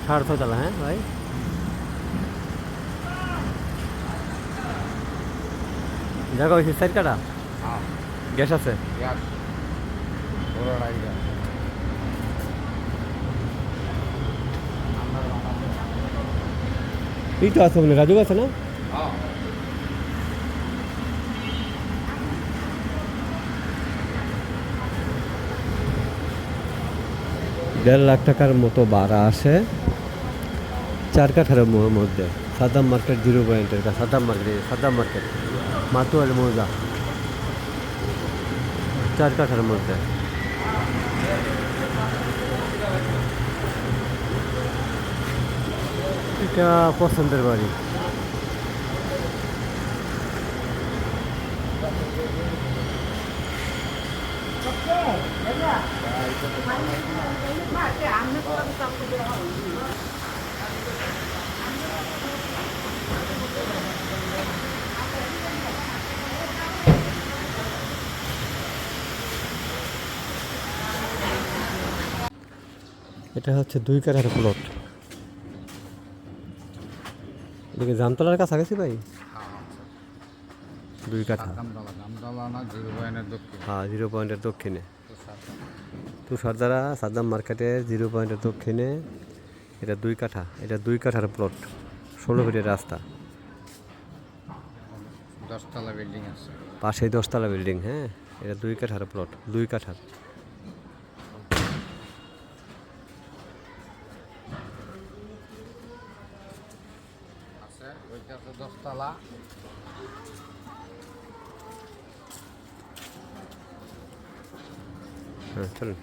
6.5 হ্যাঁ ভাই। জায়গা হয়েছে 4 কাটা। গ্যাস আছে। এই তো আছে বলে রাজু আছে না? 1.5 লাখ টাকার মতো ভাড়া আসে 4 কাঠার মধ্যে। সাদ্দাম মার্কেট 0 পয়েন্টের কাছে। সাদ্দাম মার্কেট মাতুয়াল মৌজা 4 কাঠার মধ্যে। এটা পছন্দের বাড়ি। এটা হচ্ছে 2 কাঠার প্লট। এদিকে জামতলার কাছাকাছি ভাই। 2 কাঠা। হ্যাঁ 0 পয়েন্টের দক্ষিণে। তুষারদারা সাদ্দাম মার্কেটের 0 পয়েন্টের দক্ষিণে। এটা 2 কাঠা। এটা 2 কাঠার প্লট, 16 ফিটের রাস্তা, 10 তলা বিল্ডিং আছে পাশেই 10 তলা বিল্ডিং। হ্যাঁ এটা 2 কাঠার প্লট, 2 কাঠার। আছে, ওইটা তো 10 তলা। হ্যাঁ চলুন।